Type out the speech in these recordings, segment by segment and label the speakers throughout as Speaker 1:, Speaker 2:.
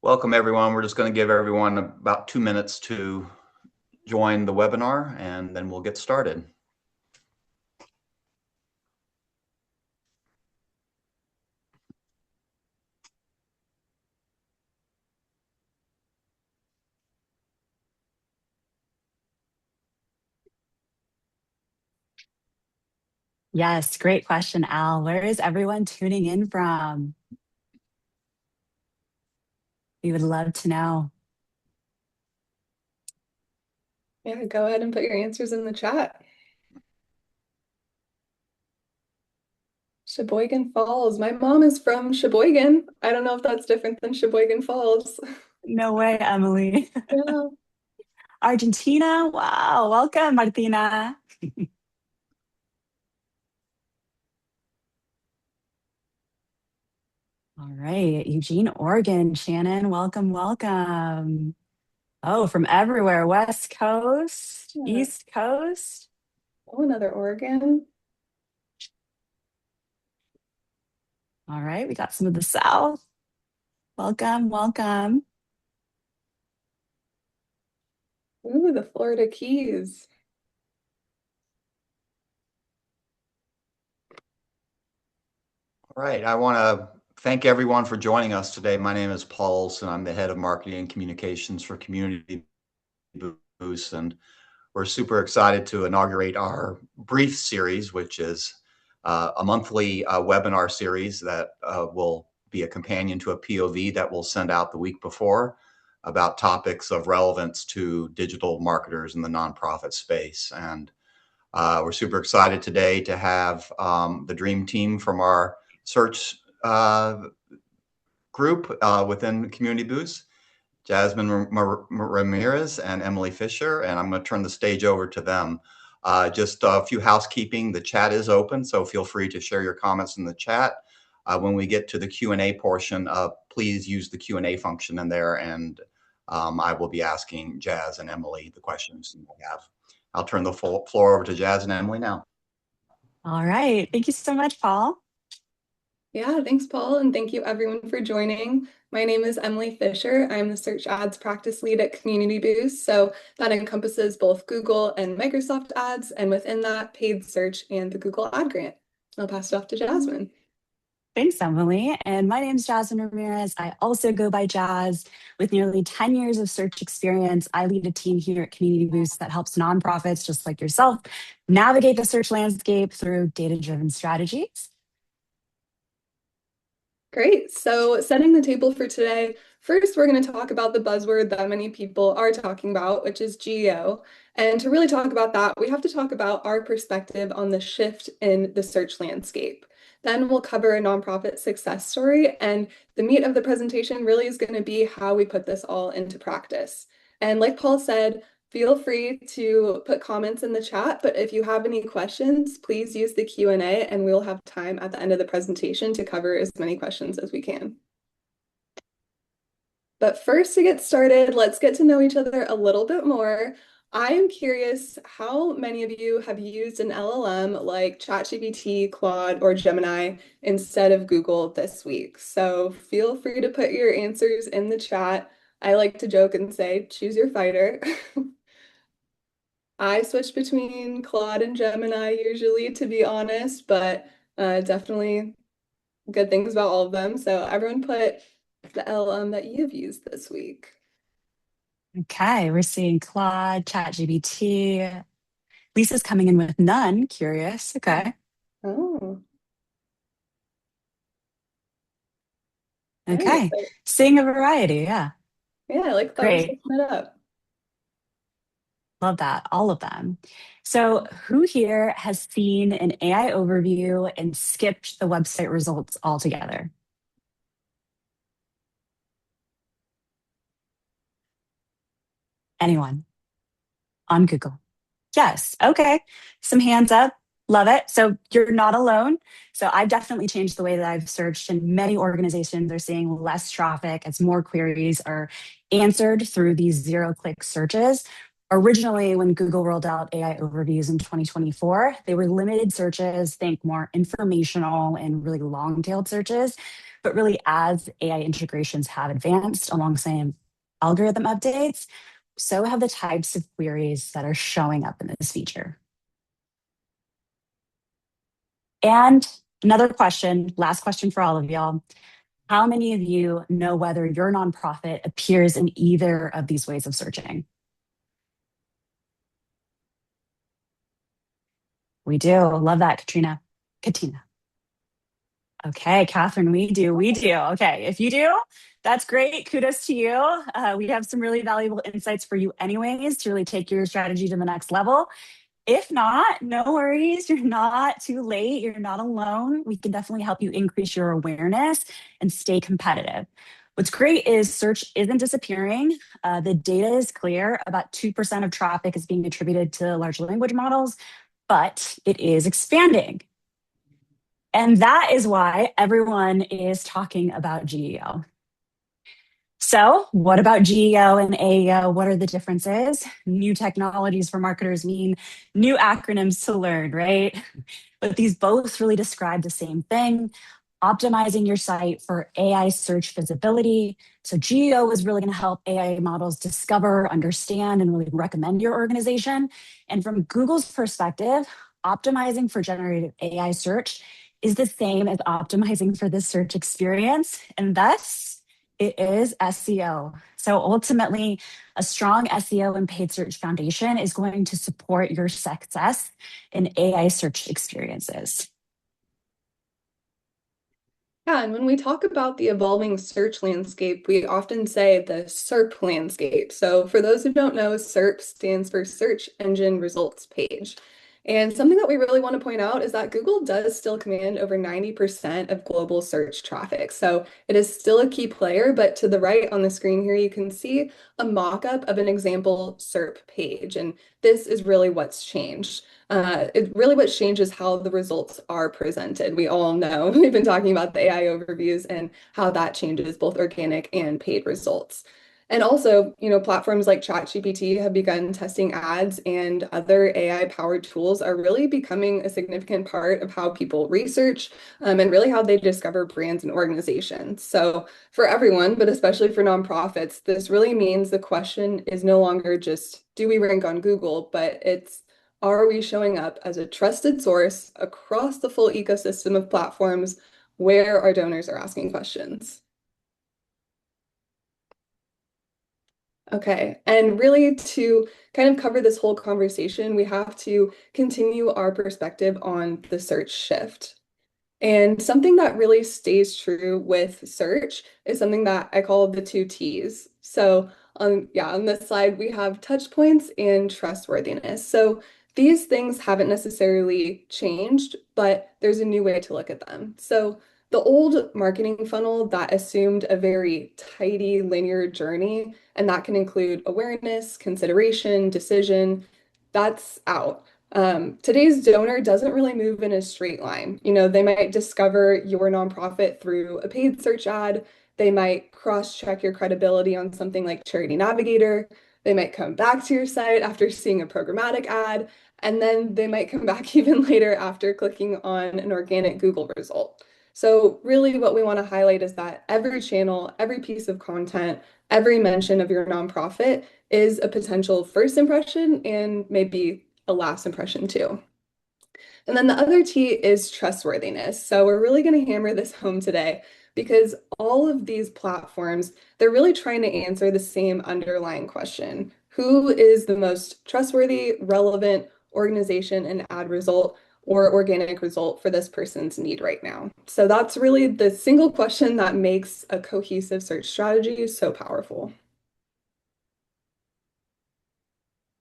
Speaker 1: Welcome, everyone. We're just going to give everyone about 2 minutes to join the webinar, and then we'll get started.
Speaker 2: Yes, great question, Al. Where is everyone tuning in from? We would love to know.
Speaker 3: Yeah, go ahead and put your answers in the chat. Sheboygan Falls. My mom is from Sheboygan. I don't know if that's different than Sheboygan Falls.
Speaker 2: No way, Emily.
Speaker 3: Yeah.
Speaker 2: Argentina. Wow. Welcome, Martina. All right. Eugene, Oregon. Shannon, welcome, welcome. Oh, from everywhere. West Coast,
Speaker 3: Yeah.
Speaker 2: East Coast.
Speaker 3: Oh, another Oregon.
Speaker 2: All right. We got some of the South. Welcome, welcome.
Speaker 3: Ooh, the Florida Keys.
Speaker 1: All right. I want to thank everyone for joining us today. My name is Paul Olson. I'm the head of marketing and communications for Community Boost, and we're super excited to inaugurate our brief series, which is a monthly webinar series that will be a companion to a POV that we'll send out the week before about topics of relevance to digital marketers in the nonprofit space. And we're super excited today to have the dream team from our search group within Community Boost, Jasmine Ramirez and Emily Fisher, and I'm going to turn the stage over to them. Just a few housekeeping. The chat is open, so feel free to share your comments in the chat. When we get to the Q&A portion, please use the Q&A function in there, and I will be asking Jazz and Emily the questions you have. I'll turn the floor over to Jazz and Emily now.
Speaker 2: All right. Thank you so much, Paul.
Speaker 3: Yeah, thanks, Paul, and thank you everyone for joining. My name is Emily Fisher. I'm the Search Ads Practice Lead at Community Boost, so that encompasses both Google and Microsoft Ads, and within that, paid search and the Google Ad Grant. I'll pass it off to Jasmine.
Speaker 2: Thanks, Emily. And my name is Jasmine Ramirez. I also go by Jazz. With nearly 10 years of search experience, I lead a team here at Community Boost that helps nonprofits just like yourself navigate the search landscape through data-driven strategies.
Speaker 3: Great. So setting the table for today, first we're going to talk about the buzzword that many people are talking about, which is geo. And to really talk about that, we have to talk about our perspective on the shift in the search landscape. Then we'll cover a nonprofit success story, and the meat of the presentation really is going to be how we put this all into practice. And like Paul said, feel free to put comments in the chat, but if you have any questions, please use the Q&A and we'll have time at the end of the presentation to cover as many questions as we can. But first, to get started, let's get to know each other a little bit more. I am curious how many of you have used an LLM like ChatGPT, Claude, or Gemini instead of Google this week. So feel free to put your answers in the chat. I like to joke and say, choose your fighter. I switch between Claude and Gemini usually, to be honest, but definitely good things about all of them. So everyone put the LM that you've used this week.
Speaker 2: Okay, we're seeing Claude, ChatGPT. Lisa's coming in with none. Curious. Okay.
Speaker 3: Oh, nice.
Speaker 2: Okay. Seeing a variety. Yeah.
Speaker 3: Yeah, I like that we're
Speaker 2: Great.
Speaker 3: switching it up.
Speaker 2: Love that. All of them. So, who here has seen an AI overview and skipped the website results altogether? Anyone on Google? Yes. Okay. Some hands up. Love it. So you're not alone. So I've definitely changed the way that I've searched, and many organizations are seeing less traffic as more queries are answered through these zero-click searches. Originally, when Google rolled out AI overviews in 2024, they were limited searches, think more informational and really long-tailed searches. But really, as AI integrations have advanced alongside algorithm updates, so have the types of queries that are showing up in this feature. And another question, last question for all of y'all. How many of you know whether your nonprofit appears in either of these ways of searching? We do. Love that, Katrina. Katina. Okay, Catherine, we do. We do. Okay, if you do, that's great. Kudos to you. We have some really valuable insights for you, anyways, to really take your strategy to the next level. If not, no worries. You're not too late. You're not alone. We can definitely help you increase your awareness and stay competitive. What's great is search isn't disappearing. The data is clear. About 2% of traffic is being attributed to large language models, but it is expanding. And that is why everyone is talking about GEO. So, what about GEO and AEO? What are the differences? New technologies for marketers mean new acronyms to learn, right? But these both really describe the same thing, optimizing your site for AI search visibility. So, GEO is really going to help AI models discover, understand, and really recommend your organization. And from Google's perspective, optimizing for generative AI search is the same as optimizing for the search experience. And thus, it is SEO. So ultimately, a strong SEO and paid search foundation is going to support your success in AI search experiences.
Speaker 3: Yeah, and when we talk about the evolving search landscape, we often say the SERP landscape. So, for those who don't know, SERP stands for Search Engine Results Page. And something that we really want to point out is that Google does still command over 90% of global search traffic. So, it is still a key player, but to the right on the screen here, you can see a mock-up of an example SERP page. And this is really what's changed. It really what changes how the results are presented. We all know we've been talking about the AI overviews and how that changes both organic and paid results. And also, platforms like ChatGPT have begun testing ads, and other AI-powered tools are really becoming a significant part of how people research, and really how they discover brands and organizations. So for everyone, but especially for nonprofits, this really means the question is no longer just, do we rank on Google, but it's, are we showing up as a trusted source across the full ecosystem of platforms where our donors are asking questions? Okay, and really to kind of cover this whole conversation, we have to continue our perspective on the search shift. And something that really stays true with search is something that I call the two T's. So on this slide, we have touch points and trustworthiness. So these things haven't necessarily changed, but there's a new way to look at them. So the old marketing funnel that assumed a very tidy linear journey, and that can include awareness, consideration, decision, that's out. Today's donor doesn't really move in a straight line. They might discover your nonprofit through a paid search ad. They might cross-check your credibility on something like Charity Navigator. They might come back to your site after seeing a programmatic ad, and then they might come back even later after clicking on an organic Google result. So really what we want to highlight is that every channel, every piece of content, every mention of your nonprofit is a potential first impression and maybe a last impression too. And then the other T is trustworthiness. So we're really going to hammer this home today because all of these platforms, they're really trying to answer the same underlying question. Who is the most trustworthy, relevant organization and ad result or organic result for this person's need right now? So that's really the single question that makes a cohesive search strategy so powerful.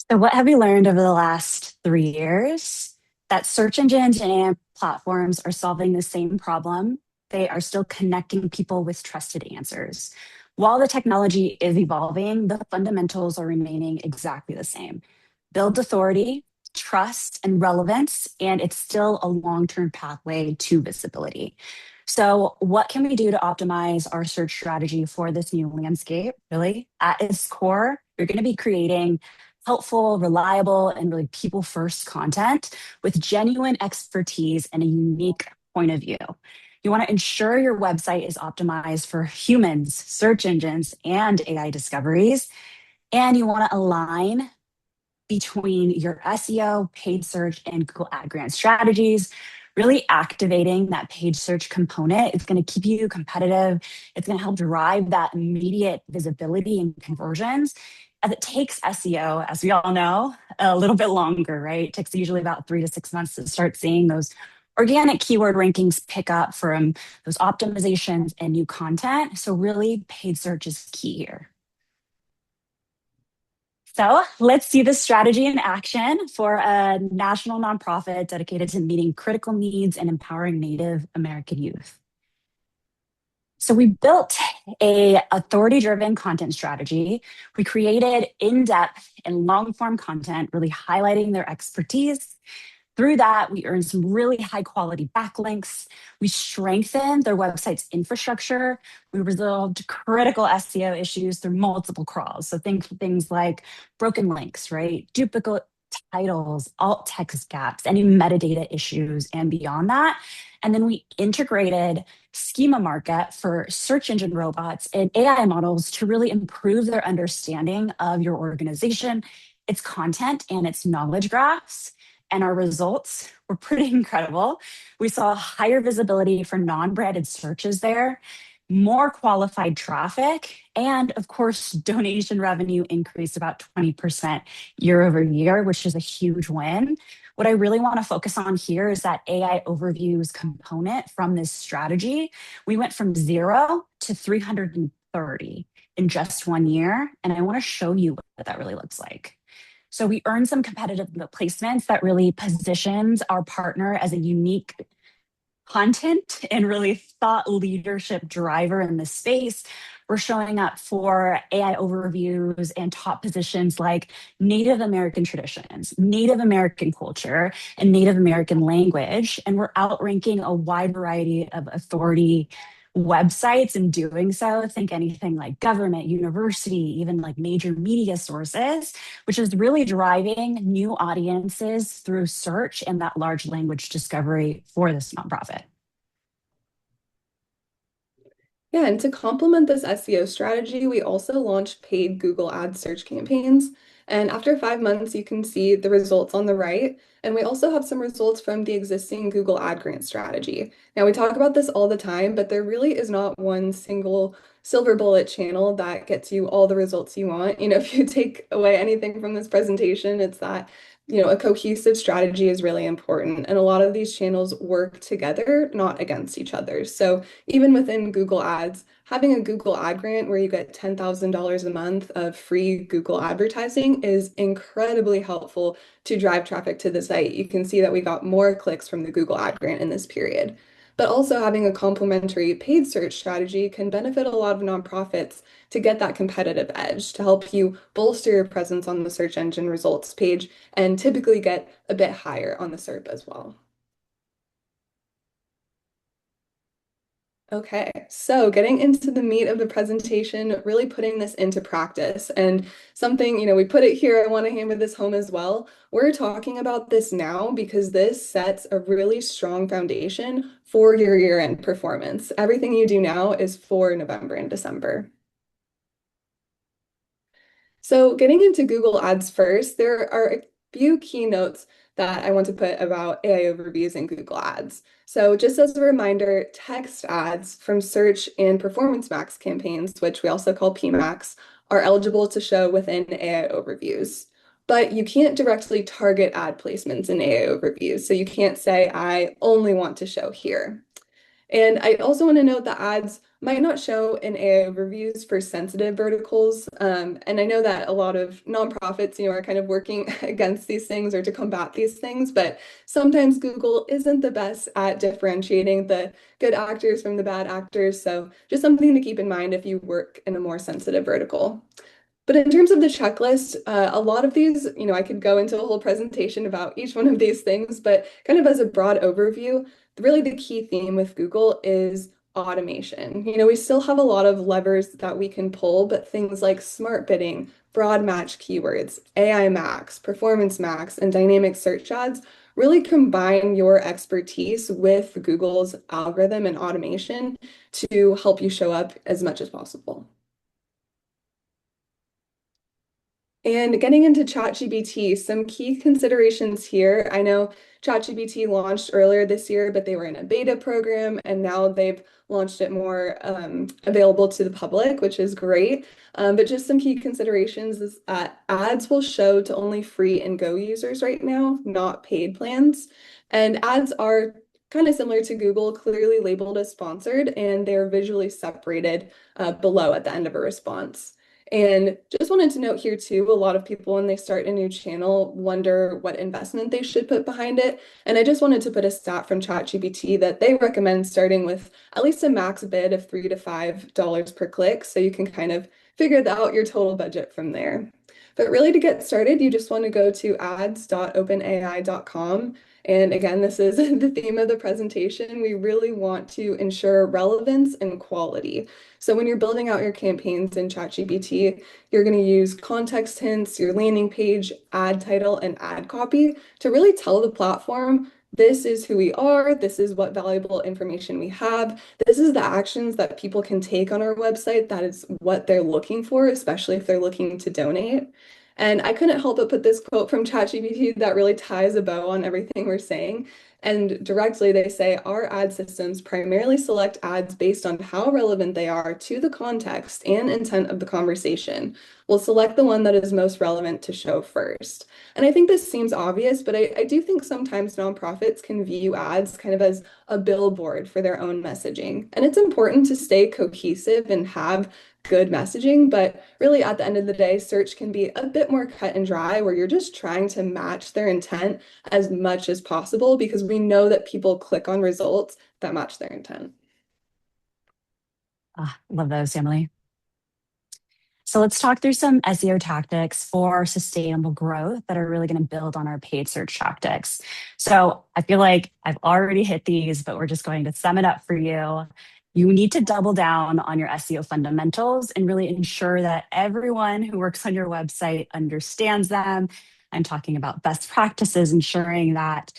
Speaker 2: So, what have we learned over the last 3 years? That search engines and platforms are solving the same problem. They are still connecting people with trusted answers. While the technology is evolving, the fundamentals are remaining exactly the same. Build authority, trust, and relevance, and it's still a long term pathway to visibility. So, what can we do to optimize our search strategy for this new landscape? Really, at its core, you're going to be creating helpful, reliable, and really people first content with genuine expertise and a unique point of view. You want to ensure your website is optimized for humans, search engines, and AI discoveries. And you want to align between your SEO, paid search, and Google Ad Grant strategies. Really activating that paid search component. It's going to keep you competitive. It's going to help drive that immediate visibility and conversions. As it takes SEO, as we all know, a little bit longer, right? It takes usually about 3 to 6 months to start seeing those organic keyword rankings pick up from those optimizations and new content. So, really, paid search is key here. So let's see this strategy in action for a national nonprofit dedicated to meeting critical needs and empowering Native American youth. So we built a authority-driven content strategy. We created in-depth and long-form content, really highlighting their expertise. Through that, we earned some really high quality backlinks. We strengthened their website's infrastructure. We resolved critical SEO issues through multiple crawls. So think things like broken links, right? Duplicate titles, alt text gaps, any metadata issues, and beyond that. And then we integrated schema market for search engine robots and AI models to really improve their understanding of your organization, its content, and its knowledge graphs. And our results were pretty incredible. We saw higher visibility for non-branded searches there, more qualified traffic, and of course, donation revenue increased about 20% year over year, which is a huge win. What I really want to focus on here is that AI overviews component from this strategy. We went from 0 to 330 in just 1 year, and I want to show you what that really looks like. So we earned some competitive placements that really positions our partner as a unique content and really thought leadership driver in the space. We're showing up for AI overviews and top positions like Native American traditions, Native American culture, and Native American language. And we're outranking a wide variety of authority websites in doing so. Think anything like government, university, even like major media sources, which is really driving new audiences through search and that large language discovery for this nonprofit.
Speaker 3: Yeah, and to complement this SEO strategy, we also launched paid Google Ads search campaigns. And after 5 months, you can see the results on the right. And we also have some results from the existing Google Ad Grant strategy. Now, we talk about this all the time, but there really is not one single silver bullet channel that gets you all the results you want. If you take away anything from this presentation, it's that a cohesive strategy is really important. And a lot of these channels work together, not against each other. So even within Google Ads, having a Google Ad Grant where you get $10,000 a month of free Google advertising is incredibly helpful to drive traffic to the site. You can see that we got more clicks from the Google Ad Grant in this period. But also having a complementary paid search strategy can benefit a lot of nonprofits to get that competitive edge, to help you bolster your presence on the search engine results page and typically get a bit higher on the SERP as well. Okay, so getting into the meat of the presentation, really putting this into practice. And something, we put it here, I want to hammer this home as well. We're talking about this now because this sets a really strong foundation for your year-end performance. Everything you do now is for November and December. So getting into Google Ads first, there are a few keynotes that I want to put about AI overviews in Google Ads. So just as a reminder, text ads from Search and Performance Max campaigns, which we also call PMax, are eligible to show within AI overviews. But you can't directly target ad placements in AI overviews. So you can't say, I only want to show here. And I also want to note that ads might not show in AI overviews for sensitive verticals. And I know that a lot of nonprofits, are kind of working against these things or to combat these things, but sometimes Google isn't the best at differentiating the good actors from the bad actors. So just something to keep in mind if you work in a more sensitive vertical. But in terms of the checklist, a lot of these, I could go into a whole presentation about each one of these things, but kind of as a broad overview, really the key theme with Google is automation. We still have a lot of levers that we can pull, but things like smart bidding, broad match keywords, AI Max, Performance Max, and dynamic search ads really combine your expertise with Google's algorithm and automation to help you show up as much as possible. And getting into ChatGPT, some key considerations here. I know ChatGPT launched earlier this year, but they were in a beta program, and now they've launched it more available to the public, which is great. But just some key considerations is that ads will show to only free and go users right now, not paid plans. And ads are kind of similar to Google, clearly labeled as sponsored, and they're visually separated below at the end of a response. And just wanted to note here too, a lot of people when they start a new channel wonder what investment they should put behind it. And I just wanted to put a stat from ChatGPT that they recommend starting with at least a max bid of $3 to $5 per click. So you can kind of figure out your total budget from there. But really to get started, you just want to go to ads.openai.com. And again, this is the theme of the presentation. We really want to ensure relevance and quality. So when you're building out your campaigns in ChatGPT, you're going to use context hints, your landing page, ad title, and ad copy to really tell the platform, this is who we are, this is what valuable information we have, this is the actions that people can take on our website, that is what they're looking for, especially if they're looking to donate. And I couldn't help but put this quote from ChatGPT that really ties a bow on everything we're saying. And directly, they say our ad systems primarily select ads based on how relevant they are to the context and intent of the conversation. We'll select the one that is most relevant to show first. And I think this seems obvious, but I do think sometimes nonprofits can view ads kind of as a billboard for their own messaging. And it's important to stay cohesive and have good messaging, but really at the end of the day, search can be a bit more cut and dry where you're just trying to match their intent as much as possible because we know that people click on results that match their intent.
Speaker 2: Ah, love those, Emily. So let's talk through some SEO tactics for sustainable growth that are really going to build on our paid search tactics. So I feel like I've already hit these, but we're just going to sum it up for you. You need to double down on your SEO fundamentals and really ensure that everyone who works on your website understands them. I'm talking about best practices, ensuring that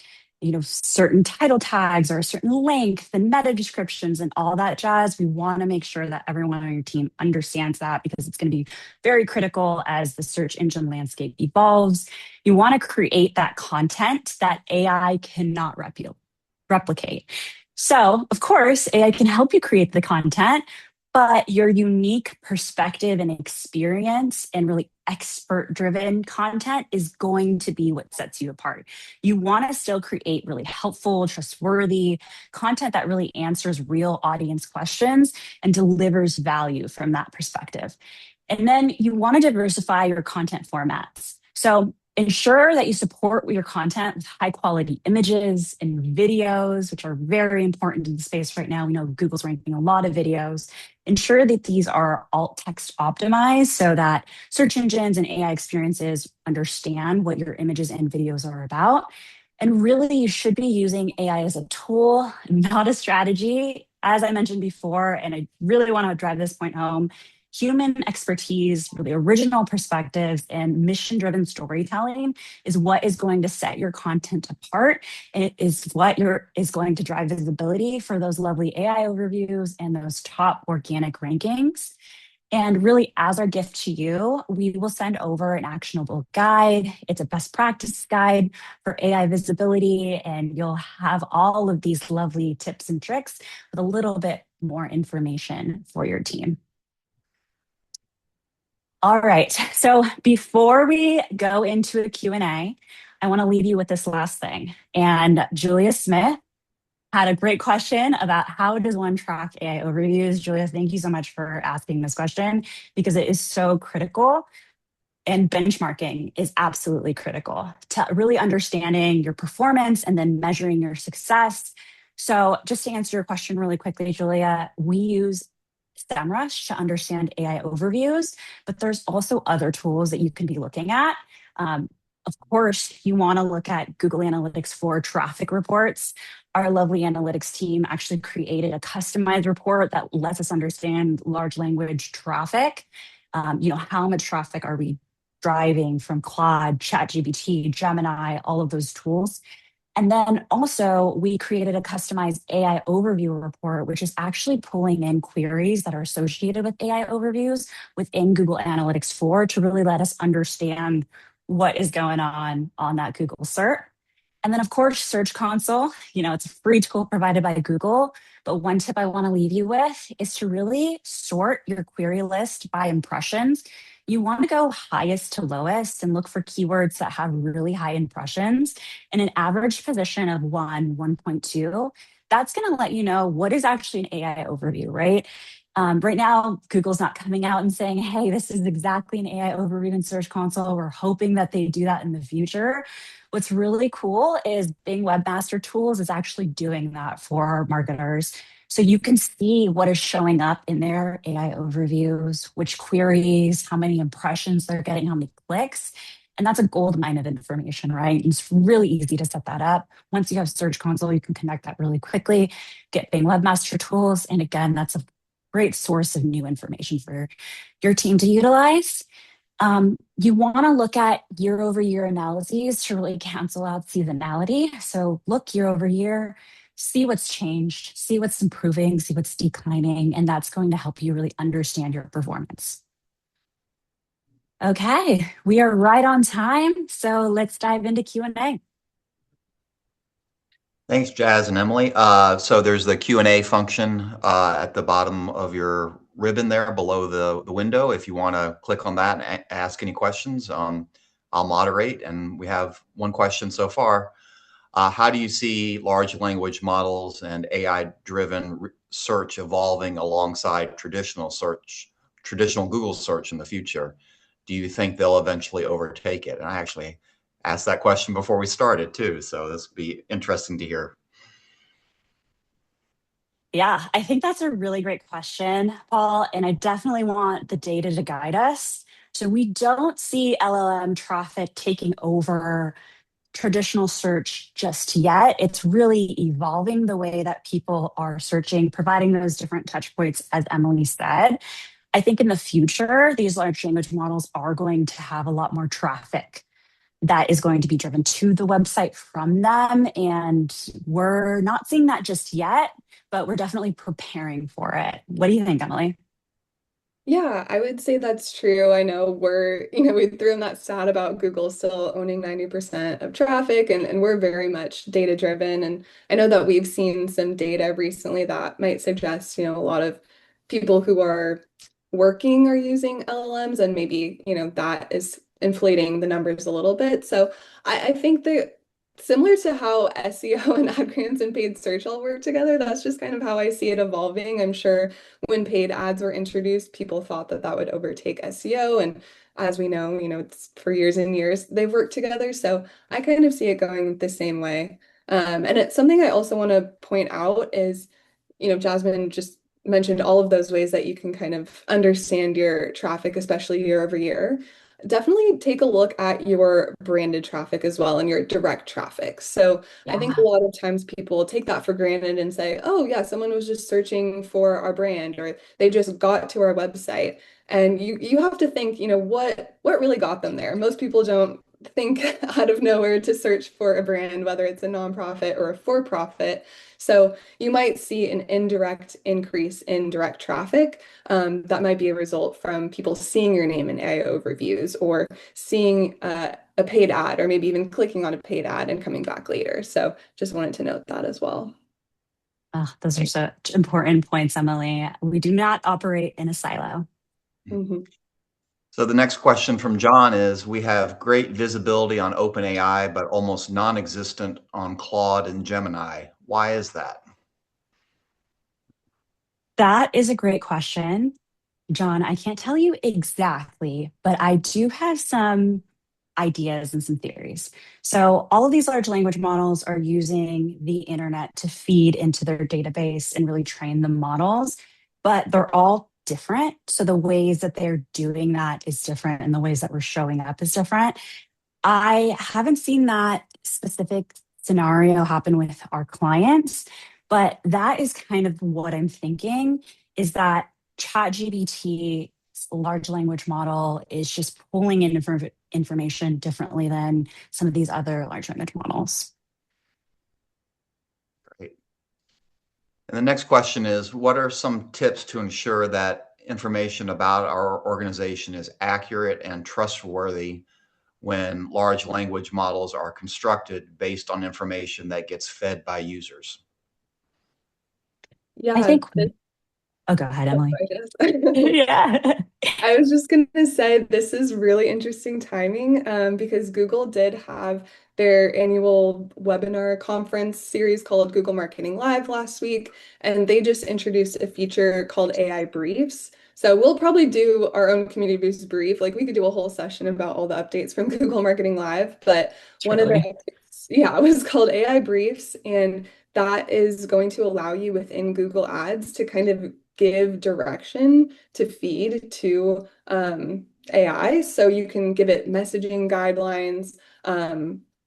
Speaker 2: certain title tags or a certain length and meta descriptions and all that jazz. We want to make sure that everyone on your team understands that because it's going to be very critical as the search engine landscape evolves. You want to create that content that AI cannot replicate. So, of course, AI can help you create the content, but your unique perspective and experience and really expert driven content is going to be what sets you apart. You want to still create really helpful, trustworthy content that really answers real audience questions and delivers value from that perspective. And then you want to diversify your content formats. So ensure that you support your content with high quality images and videos, which are very important in the space right now. We know Google's ranking a lot of videos. Ensure that these are alt text optimized so that search engines and AI experiences understand what your images and videos are about. And really, you should be using AI as a tool, not a strategy. As I mentioned before, and I really want to drive this point home, human expertise, really original perspectives, and mission driven storytelling is what is going to set your content apart. And it is what is going to drive visibility for those lovely AI overviews and those top organic rankings. And really, as our gift to you, we will send over an actionable guide. It's a best practice guide for AI visibility, and you'll have all of these lovely tips and tricks with a little bit more information for your team. All right. So before we go into a Q&A, I want to leave you with this last thing. And Julia Smith had a great question about how does one track AI overviews. Julia, thank you so much for asking this question because it is so critical. And benchmarking is absolutely critical to really understanding your performance and then measuring your success. So just to answer your question really quickly, Julia, we use SEMrush to understand AI overviews, but there's also other tools that you can be looking at. Of course, you want to look at Google Analytics for traffic reports. Our lovely analytics team actually created a customized report that lets us understand large language traffic. How much traffic are we driving from Claude, ChatGPT, Gemini, all of those tools. And then also, we created a customized AI overview report, which is actually pulling in queries that are associated with AI overviews within Google Analytics 4 to really let us understand what is going on that Google cert. And then, of course, Search Console, it's a free tool provided by Google. But one tip I want to leave you with is to really sort your query list by impressions. You want to go highest to lowest and look for keywords that have really high impressions and an average position of 1.2. That's going to let you know what is actually an AI overview, right? Right now, Google's not coming out and saying, hey, this is exactly an AI overview in Search Console. We're hoping that they do that in the future. What's really cool is Bing Webmaster Tools is actually doing that for our marketers. So you can see what is showing up in their AI overviews, which queries, how many impressions they're getting, how many clicks. And that's a gold mine of information, right? And it's really easy to set that up. Once you have Search Console, you can connect that really quickly, get Bing Webmaster Tools. And again, that's a great source of new information for your team to utilize. You want to look at year over year analyses to really cancel out seasonality. So look year over year, see what's changed, see what's improving, see what's declining, and that's going to help you really understand your performance. Okay, we are right on time, so let's dive into Q&A.
Speaker 1: Thanks, Jazz and Emily. So there's the Q&A function at the bottom of your ribbon there below the window. If you want to click on that and ask any questions, I'll moderate. And we have one question so far. How do you see large language models and AI-driven search evolving alongside traditional Google search in the future? Do you think they'll eventually overtake it? And I actually asked that question before we started too, so this would be interesting to hear.
Speaker 2: Yeah, I think that's a really great question, Paul, and I definitely want the data to guide us. So we don't see LLM traffic taking over traditional search just yet. It's really evolving the way that people are searching, providing those different touch points, as Emily said. I think in the future, these large language models are going to have a lot more traffic that is going to be driven to the website from them. And we're not seeing that just yet, but we're definitely preparing for it. What do you think, Emily?
Speaker 3: Yeah, I would say that's true. I know we threw in that stat about Google still owning 90% of traffic, and we're very much data driven. And I know that we've seen some data recently that might suggest, a lot of people who are working are using LLMs, and maybe, that is inflating the numbers a little bit. So I think that similar to how SEO and ad grants and paid search all work together, that's just kind of how I see it evolving. I'm sure when paid ads were introduced, people thought that that would overtake SEO. And as we know, it's for years and years they've worked together. So I kind of see it going the same way. And it's something I also want to point out is, Jasmine just mentioned all of those ways that you can kind of understand your traffic, especially year over year. Definitely take a look at your branded traffic as well and your direct traffic. So I think a
Speaker 2: Yeah.
Speaker 3: lot of times people take that for granted and say, oh, yeah, someone was just searching for our brand or they just got to our website. And you have to think, what really got them there? Most people don't think out of nowhere to search for a brand, whether it's a nonprofit or a for-profit. So you might see an indirect increase in direct traffic. That might be a result from people seeing your name in AI overviews or seeing a paid ad, or maybe even clicking on a paid ad and coming back later. So just wanted to note that as well.
Speaker 2: Oh, those are such important points, Emily. We do not operate in a silo.
Speaker 3: Mhm.
Speaker 1: So the next question from John is, we have great visibility on OpenAI, but almost non-existent on Claude and Gemini. Why is that?
Speaker 2: That is a great question, John. I can't tell you exactly, but I do have some ideas and some theories. So, all of these large language models are using the internet to feed into their database and really train the models, but they're all different. So, the ways that they're doing that is different, and the ways that we're showing up is different. I haven't seen that specific scenario happen with our clients, but that is kind of what I'm thinking is that ChatGPT large language model is just pulling in information differently than some of these other large language models.
Speaker 1: Great. And the next question is, what are some tips to ensure that information about our organization is accurate and trustworthy when large language models are constructed based on information that gets fed by users?
Speaker 2: I
Speaker 3: Yeah,
Speaker 2: think, oh, go ahead, Emily.
Speaker 3: I guess.
Speaker 2: Yeah.
Speaker 3: I was just going to say this is really interesting timing because Google did have their annual webinar conference series called Google Marketing Live last week, and they just introduced a feature called AI Briefs. So we'll probably do our own community boost brief. Like we could do a whole session about all the updates from Google Marketing Live, but one of the
Speaker 2: Truly.
Speaker 3: updates, yeah, it was called AI Briefs, and that is going to allow you within Google Ads to kind of give direction to feed to AI. So you can give it messaging guidelines,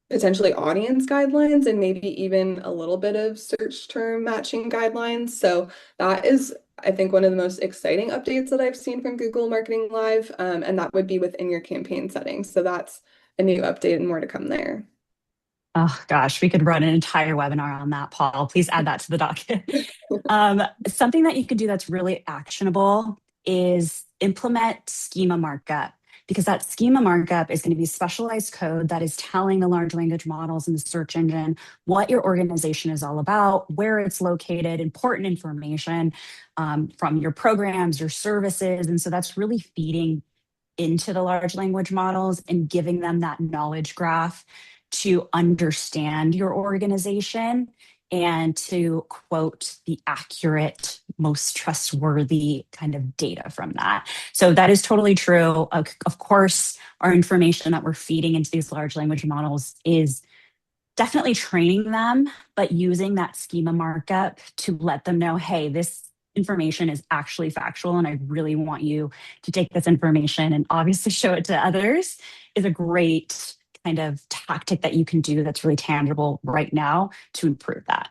Speaker 3: potentially audience guidelines, and maybe even a little bit of search term matching guidelines. So that is, I think, one of the most exciting updates that I've seen from Google Marketing Live, and that would be within your campaign settings. So that's a new update and more to come there.
Speaker 2: Oh gosh, we could run an entire webinar on that, Paul. Please add that to the docket. Something that you could do that's really actionable is implement schema markup, because that schema markup is going to be specialized code that is telling the large language models and the search engine what your organization is all about, where it's located, important information from your programs, your services. And so that's really feeding into the large language models and giving them that knowledge graph to understand your organization and to quote the accurate, most trustworthy kind of data from that. So that is totally true. Of course, our information that we're feeding into these large language models is definitely training them, but using that schema markup to let them know, hey, this information is actually factual, and I really want you to take this information and obviously show it to others is a great kind of tactic that you can do that's really tangible right now to improve that.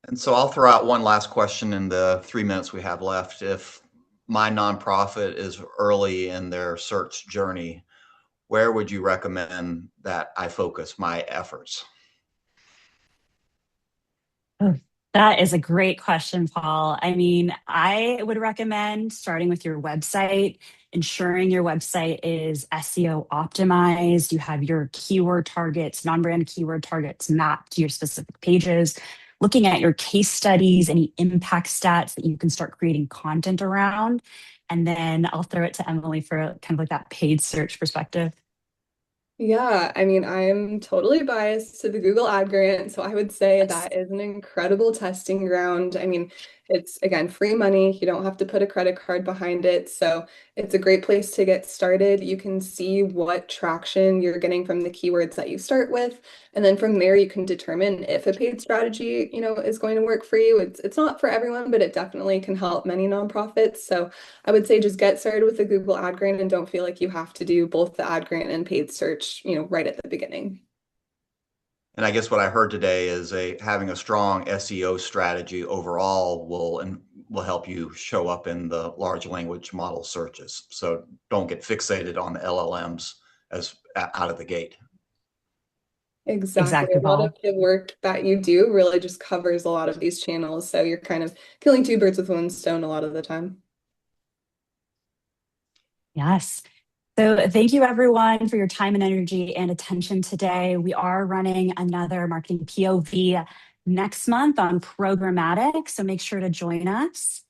Speaker 1: And so I'll throw out one last question in the 3 minutes we have left. If my nonprofit is early in their search journey, where would you recommend that I focus my efforts?
Speaker 2: Oh, that is a great question, Paul. I mean, I would recommend starting with your website, ensuring your website is SEO optimized. You have your keyword targets, non brand keyword targets mapped to your specific pages, looking at your case studies, any impact stats that you can start creating content around. And then I'll throw it to Emily for kind of like that paid search perspective.
Speaker 3: Yeah, I mean, I'm totally biased to the Google Ad Grant, so I would say
Speaker 2: Yes.
Speaker 3: that is an incredible testing ground. I mean, it's again free money. You don't have to put a credit card behind it, so it's a great place to get started. You can see what traction you're getting from the keywords that you start with, and then from there you can determine if a paid strategy, is going to work for you. It's not for everyone, but it definitely can help many nonprofits. So I would say just get started with the Google Ad Grant and don't feel like you have to do both the ad grant and paid search, right at the beginning.
Speaker 1: And I guess what I heard today is having a strong SEO strategy overall will help you show up in the large language model searches. So don't get fixated on the LLMs as out of the gate.
Speaker 3: Exactly.
Speaker 2: Exactly,
Speaker 3: A lot of
Speaker 2: Paul.
Speaker 3: the work that you do really just covers a lot of these channels. So you're kind of killing two birds with one stone a lot of the time.
Speaker 2: Yes. So thank you everyone for your time and energy and attention today. We are running another marketing POV next month on programmatic, so make sure to join us.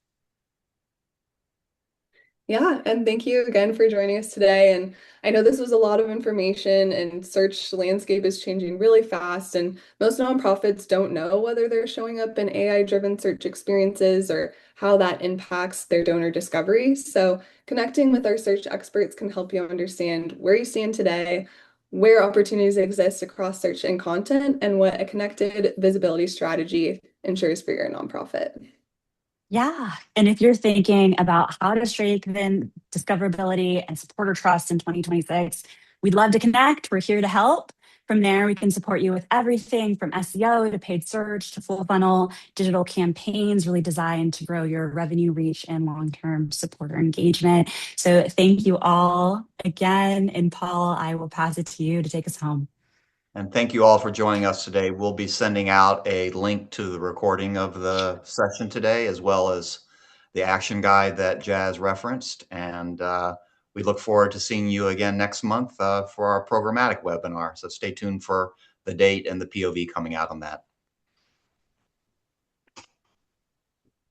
Speaker 3: Yeah, and thank you again for joining us today. And I know this was a lot of information, and search landscape is changing really fast, and most nonprofits don't know whether they're showing up in AI-driven search experiences or how that impacts their donor discovery. So connecting with our search experts can help you understand where you stand today, where opportunities exist across search and content, and what a connected visibility strategy ensures for your nonprofit.
Speaker 2: Yeah. And if you're thinking about how to strengthen discoverability and supporter trust in 2026, we'd love to connect. We're here to help. From there, we can support you with everything from SEO to paid search to full funnel digital campaigns, really designed to grow your revenue reach and long term supporter engagement. So, thank you all again. And Paul, I will pass it to you to take us home.
Speaker 1: And thank you all for joining us today. We'll be sending out a link to the recording of the session today, as well as the action guide that Jazz referenced. And we look forward to seeing you again next month for our programmatic webinar. So stay tuned for the date and the POV coming out on that.